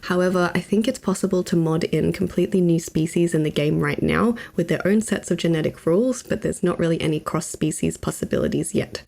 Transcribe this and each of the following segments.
However, I think it's possible to mod in completely new species in the game right now with their own sets of genetic rules, but there's not really any cross-species possibilities yet.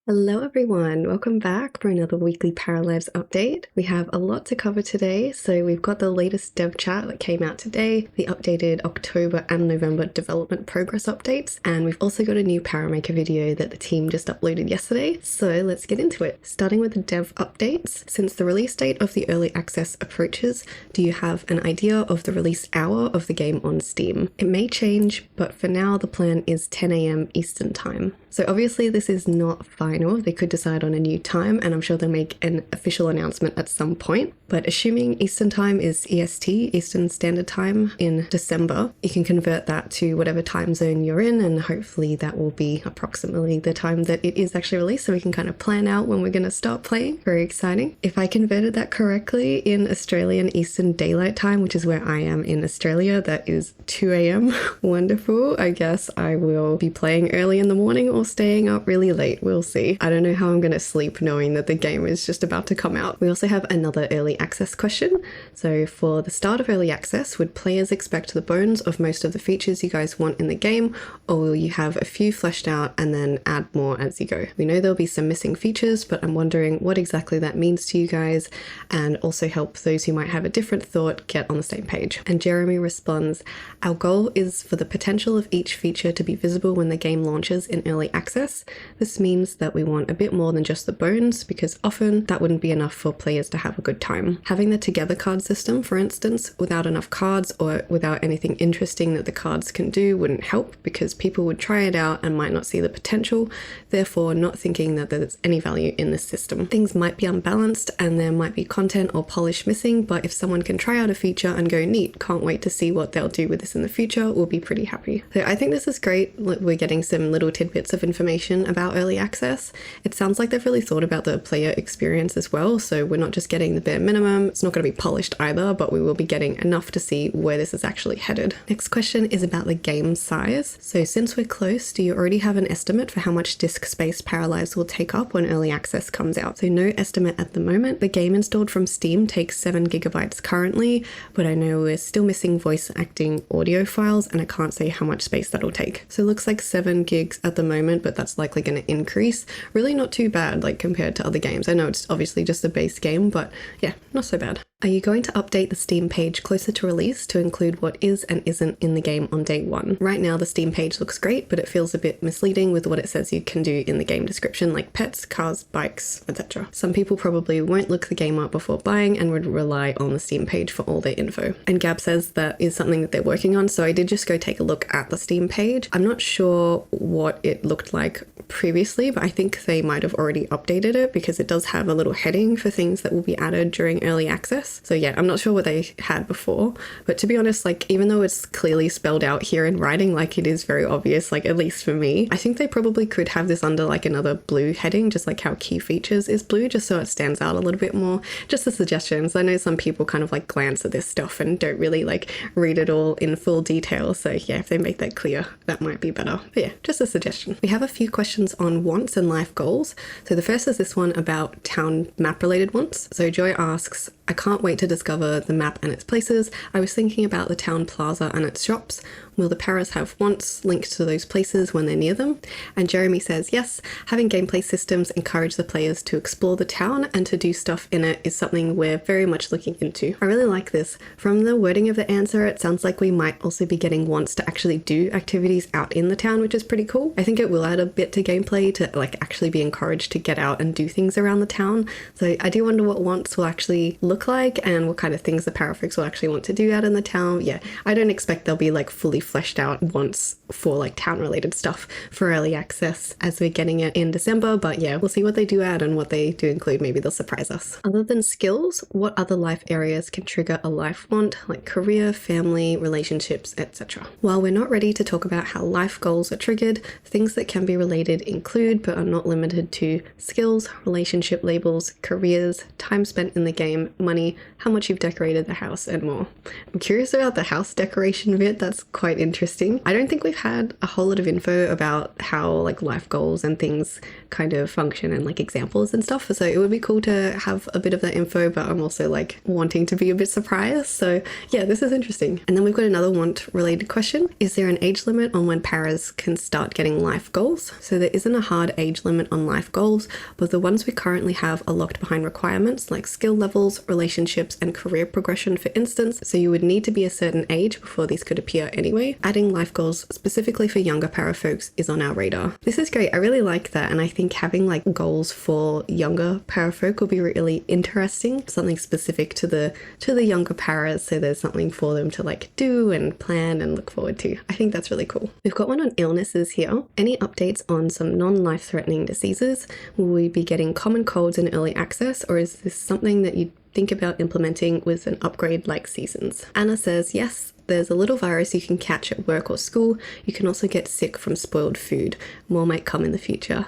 Hello everyone, welcome back for another weekly Paralives update. We have a lot to cover today, so we've got the latest dev chat that came out today, the updated October and November development progress updates, and we've also got a new Paramaker video that the team just uploaded yesterday, so let's get into it. Starting with the dev updates, since the release date of the early access approaches, do you have an idea of the release hour of the game on Steam? It may change, but for now the plan is 10 AM Eastern Time. So obviously this is not final, they could decide on a new time and I'm sure they'll make an official announcement at some point. But assuming Eastern Time is EST, Eastern Standard Time, in December, you can convert that to whatever time zone you're in and hopefully that will be approximately the time that it is actually released so we can kind of plan out when we're going to start playing. Very exciting. If I converted that correctly in Australian Eastern Daylight Time, which is where I am in Australia, that is 2 AM. Wonderful. I guess I will be playing early in the morning or staying up really late. We'll see. I don't know how I'm going to sleep knowing that the game is just about to come out. We also have another early access question. So for the start of early access, would players expect the bones of most of the features you guys want in the game, or will you have a few fleshed out and then add more as you go? We know there'll be some missing features, but I'm wondering what exactly that means to you guys and also help those who might have a different thought get on the same page. And Jeremy responds, our goal is for the potential of each feature to be visible when the game launches in early access. This means that we want a bit more than just the bones, because often that wouldn't be enough for players to have a good time. Having the together card system, for instance, without enough cards or without anything interesting that the cards can do wouldn't help, because people would try it out and might not see the potential, therefore not thinking that there's any value in this system. Things might be unbalanced and there might be content or polish missing, but if someone can try out a feature and go, neat, can't wait to see what they'll do with this in the future, we'll be pretty happy. So I think this is great. We're getting some little tidbits of information about early access. It sounds like they've really thought about the player experience as well, so we're not just getting the bare minimum. It's not going to be polished either, but we will be getting enough to see where this is actually headed. Next question is about the game size. So since we're close, do you already have an estimate for how much disk space Paralives will take up when early access comes out? So no estimate at the moment. The game installed from Steam takes 7 GB currently, but I know we're still missing voice acting audio files and I can't say how much space that'll take. So it looks like 7 gigs at the moment, but that's likely going to increase. Really not too bad like compared to other games. I know it's obviously just a base game, but yeah, not so bad. Are you going to update the Steam page closer to release to include what is and isn't in the game on day one? Right now the Steam page looks great, but it feels a bit misleading with what it says you can do in the game description, like pets, cars, bikes, etc. Some people probably won't look the game up before buying and would rely on the Steam page for all their info. And Gab says that is something that they're working on, so I did just go take a look at the Steam page. I'm not sure what it looked like previously, but I think they might have already updated it because it does have a little heading for things that will be added during early access. So yeah, I'm not sure what they had before, but to be honest, like even though it's clearly spelled out here in writing, like it is very obvious, like at least for me, I think they probably could have this under like another blue heading, just like how key features is blue, just so it stands out a little bit more. Just a suggestion. I know some people kind of like glance at this stuff and don't really like read it all in full detail. So yeah, if they make that clear, that might be better. But yeah, just a suggestion. We have a few questions on wants and life goals. So the first is this one about town map related wants. So Joy asks, I can't wait to discover the map and its places. I was thinking about the town plaza and its shops. Will the paras have wants linked to those places when they're near them? And Jeremy says, yes, having gameplay systems encourage the players to explore the town and to do stuff in it is something we're very much looking into. I really like this. From the wording of the answer, it sounds like we might also be getting wants to actually do activities out in the town, which is pretty cool. I think it will add a bit to gameplay to like actually be encouraged to get out and do things around the town. So I do wonder what wants will actually look like and what kind of things the Parafolks will actually want to do out in the town. Yeah, I don't expect they'll be like fully fleshed out once for like town related stuff for early access as we're getting it in December, but yeah, we'll see what they do add and what they do include. Maybe they'll surprise us. Other than skills, what other life areas can trigger a life want, like career, family, relationships, etc.? While we're not ready to talk about how life goals are triggered, things that can be related include but are not limited to skills, relationship labels, careers, time spent in the game, money, how much you've decorated the house, and more. I'm curious about the house decoration bit. That's quite interesting. I don't think we've had a whole lot of info about how like life goals and things kind of function and like examples and stuff. So it would be cool to have a bit of that info, but I'm also like wanting to be a bit surprised. So yeah, this is interesting. And then we've got another want related question. Is there an age limit on when paras can start getting life goals? So there isn't a hard age limit on life goals, but the ones we currently have are locked behind requirements like skill levels, relationships, and career progression, for instance. So you would need to be a certain age before these could appear anyway. Adding life goals specifically for younger para folks is on our radar. This is great. I really like that. And I think having like goals for younger para folk will be really interesting. Something specific to the younger paras, so there's something for them to like do and plan and look forward to. I think that's really cool. We've got one on illnesses here. Any updates on some non-life threatening diseases? Will we be getting common colds in early access, or is this something that you think about implementing with an upgrade like seasons? Anna says yes. There's a little virus you can catch at work or school. You can also get sick from spoiled food. More might come in the future.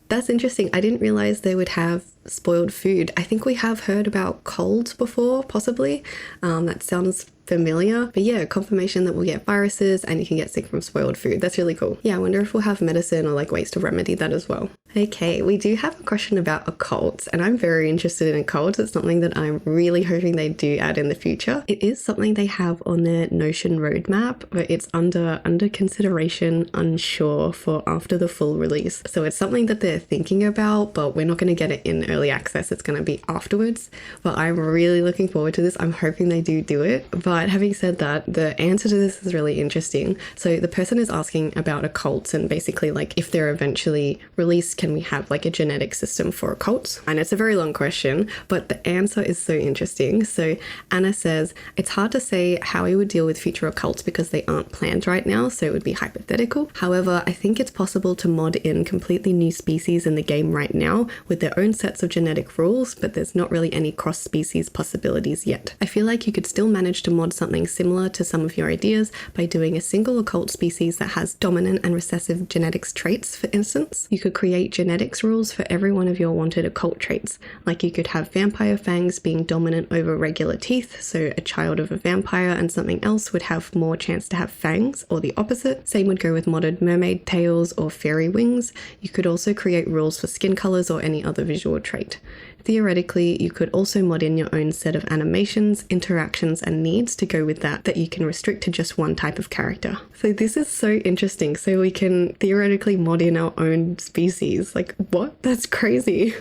That's interesting. I didn't realize they would have spoiled food. I think we have heard about colds before, possibly. That sounds familiar. But yeah, confirmation that we'll get viruses and you can get sick from spoiled food. That's really cool. Yeah, I wonder if we'll have medicine or like ways to remedy that as well. Okay, we do have a question about occults, and I'm very interested in occults. It's something that I'm really hoping they do add in the future. It is something they have on their Notion roadmap, but it's under consideration, unsure for after the full release. So it's something that they're thinking about, but we're not going to get it in early access. It's going to be afterwards. But I'm really looking forward to this. I'm hoping they do it. But having said that, the answer to this is really interesting. So the person is asking about occults and basically like if they're eventually released, can we have like a genetic system for occults? And it's a very long question, but the answer is so interesting. So Anna says, it's hard to say how we would deal with future occults because they aren't planned right now, so it would be hypothetical. However, I think it's possible to mod in completely new species in the game right now with their own sets of genetic rules, but there's not really any cross-species possibilities yet. I feel like you could still manage to mod something similar to some of your ideas by doing a single occult species that has dominant and recessive genetics traits, for instance. You could create genetics rules for every one of your wanted occult traits. Like you could have vampire fangs being dominant over regular teeth, so a child of a vampire and something else would have more chance to have fangs, or the opposite. Same would go with modded mermaid tails or fairy wings. You could also create rules for skin colors or any other visual trait. Theoretically, you could also mod in your own set of animations, interactions, and needs to go with that you can restrict to just one type of character. So this is so interesting. So we can theoretically mod in our own species. Like, what? That's crazy.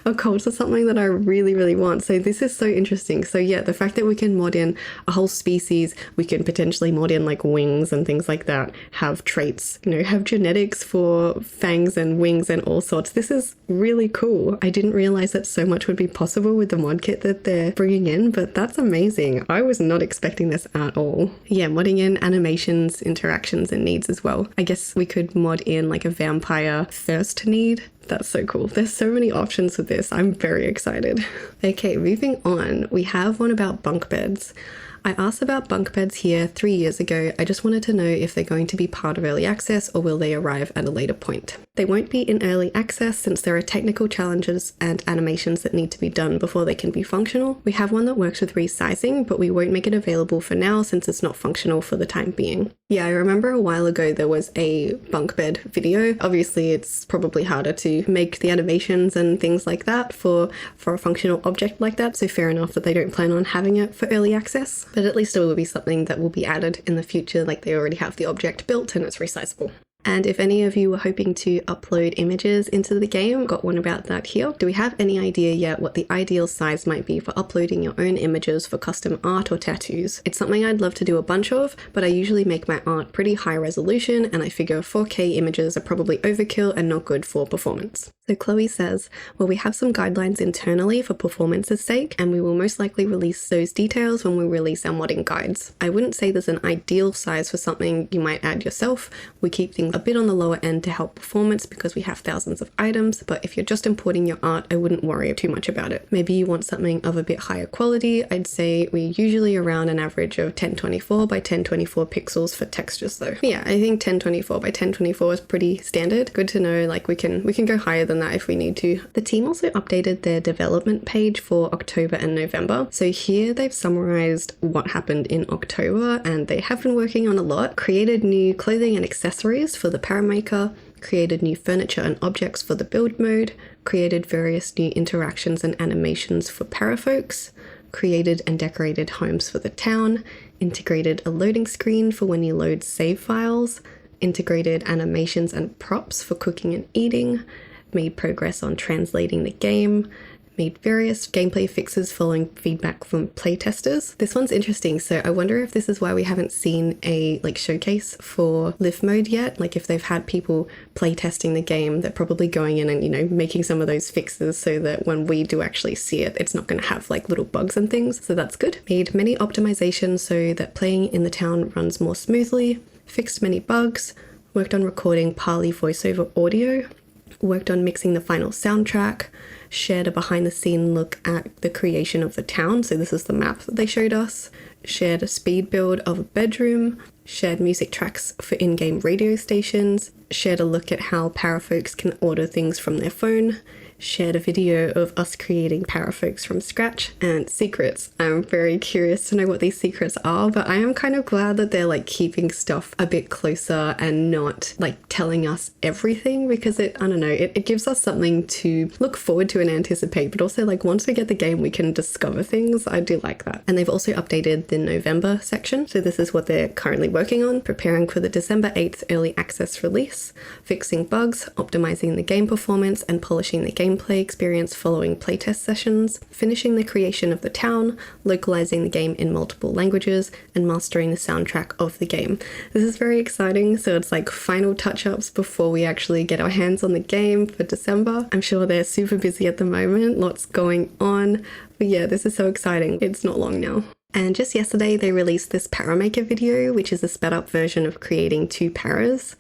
Occults are something that I really, really want. So this is so interesting. So yeah, the fact that we can mod in a whole species, we can potentially mod in like wings and things like that, have traits, have genetics for fangs and wings and all sorts. This is really cool. I didn't realize that so much would be possible with the mod kit that they're bringing in, but that's amazing. I was not expecting this at all. Yeah, modding in animations, interactions, and needs as well. I guess we could mod in like a vampire thirst need. That's so cool. There's so many options with this. I'm very excited. Okay, moving on. We have one about bunk beds. I asked about bunk beds here 3 years ago. I just wanted to know if they're going to be part of early access or will they arrive at a later point. They won't be in early access since there are technical challenges and animations that need to be done before they can be functional. We have one that works with resizing, but we won't make it available for now since it's not functional for the time being. Yeah, I remember a while ago there was a bunk bed video. Obviously, it's probably harder to make the animations and things like that for a functional object like that, so fair enough that they don't plan on having it for early access. But at least it will be something that will be added in the future, like they already have the object built and it's resizable. And if any of you were hoping to upload images into the game, got one about that here. Do we have any idea yet what the ideal size might be for uploading your own images for custom art or tattoos? It's something I'd love to do a bunch of, but I usually make my art pretty high resolution and I figure 4K images are probably overkill and not good for performance. So Chloe says, well, we have some guidelines internally for performance's sake, and we will most likely release those details when we release our modding guides. I wouldn't say there's an ideal size for something you might add yourself. We keep things a bit on the lower end to help performance because we have thousands of items, but if you're just importing your art, I wouldn't worry too much about it. Maybe you want something of a bit higher quality. I'd say we're usually around an average of 1024 by 1024 pixels for textures though. Yeah, I think 1024 by 1024 is pretty standard. Good to know, like we can go higher than than that if we need to. The team also updated their development page for October and November. So here they've summarized what happened in October, and they have been working on a lot. Created new clothing and accessories for the Paramaker, created new furniture and objects for the build mode, created various new interactions and animations for Parafolks, created and decorated homes for the town, integrated a loading screen for when you load save files, integrated animations and props for cooking and eating, made progress on translating the game, made various gameplay fixes following feedback from playtesters. This one's interesting, so I wonder if this is why we haven't seen a showcase for live mode yet. Like if they've had people playtesting the game, they're probably going in and making some of those fixes so that when we do actually see it, it's not going to have little bugs and things. So that's good. Made many optimizations so that playing in the town runs more smoothly, fixed many bugs, worked on recording Parley voiceover audio, worked on mixing the final soundtrack, shared a behind the scene look at the creation of the town, so this is the map that they showed us, shared a speed build of a bedroom, shared music tracks for in-game radio stations, shared a look at how Parafolks can order things from their phone, shared a video of us creating Parafolks from scratch, and secrets. I'm very curious to know what these secrets are, but I am kind of glad that they're keeping stuff a bit closer and not telling us everything, because I don't know, it gives us something to look forward to and anticipate, but also once we get the game we can discover things. I do like that. And they've also updated the November section, so this is what they're currently working on: preparing for the December 8th early access release, fixing bugs, optimizing the game performance and polishing the gameplay experience following playtest sessions, finishing the creation of the town, localizing the game in multiple languages, and mastering the soundtrack of the game. This is very exciting, so it's final touch-ups before we actually get our hands on the game for December. I'm sure they're super busy at the moment, lots going on, but yeah, this is so exciting. It's not long now. And just yesterday they released this Paramaker video, which is a sped up version of creating 2 paras.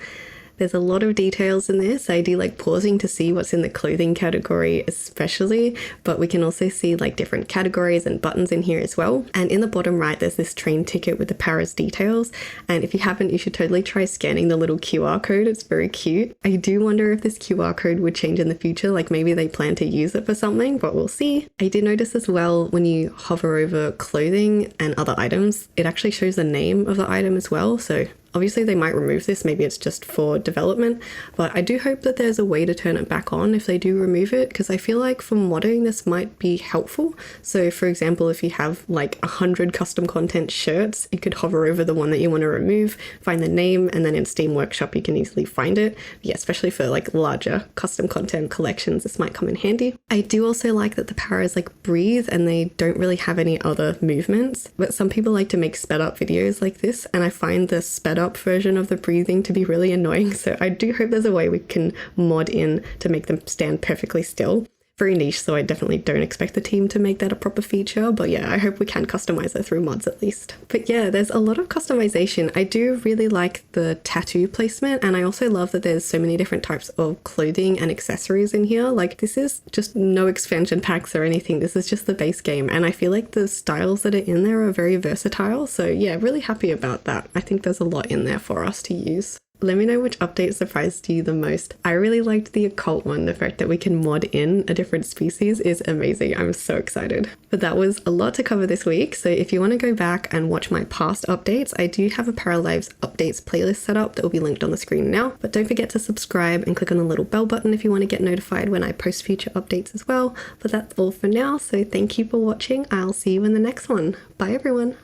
There's a lot of details in this. I do pausing to see what's in the clothing category especially, but we can also see different categories and buttons in here as well. And in the bottom right, there's this train ticket with the para's details. And if you haven't, you should totally try scanning the little QR code. It's very cute. I do wonder if this QR code would change in the future, maybe they plan to use it for something, but we'll see. I did notice as well, when you hover over clothing and other items, it actually shows the name of the item as well. So obviously they might remove this, maybe it's just for development, but I do hope that there's a way to turn it back on if they do remove it, because I feel for modding this might be helpful. So for example, if you have 100 custom content shirts, you could hover over the one that you want to remove, find the name, and then in Steam Workshop you can easily find it. But yeah, especially for larger custom content collections, this might come in handy. I do also like that the paras breathe and they don't really have any other movements, but some people like to make sped up videos like this, and I find the sped up version of the breathing to be really annoying, so I do hope there's a way we can mod in to make them stand perfectly still. Very niche, so I definitely don't expect the team to make that a proper feature, but yeah, I hope we can customize it through mods at least. But yeah, there's a lot of customization. I do really like the tattoo placement, and I also love that there's so many different types of clothing and accessories in here. This is just no expansion packs or anything, this is just the base game, and I feel the styles that are in there are very versatile, so yeah, really happy about that. I think there's a lot in there for us to use. Let me know which update surprised you the most. I really liked the occult one. The fact that we can mod in a different species is amazing. I'm so excited. But that was a lot to cover this week, so if you want to go back and watch my past updates, I do have a Paralives updates playlist set up that will be linked on the screen now. But don't forget to subscribe and click on the little bell button if you want to get notified when I post future updates as well. But that's all for now, so thank you for watching. I'll see you in the next one. Bye everyone.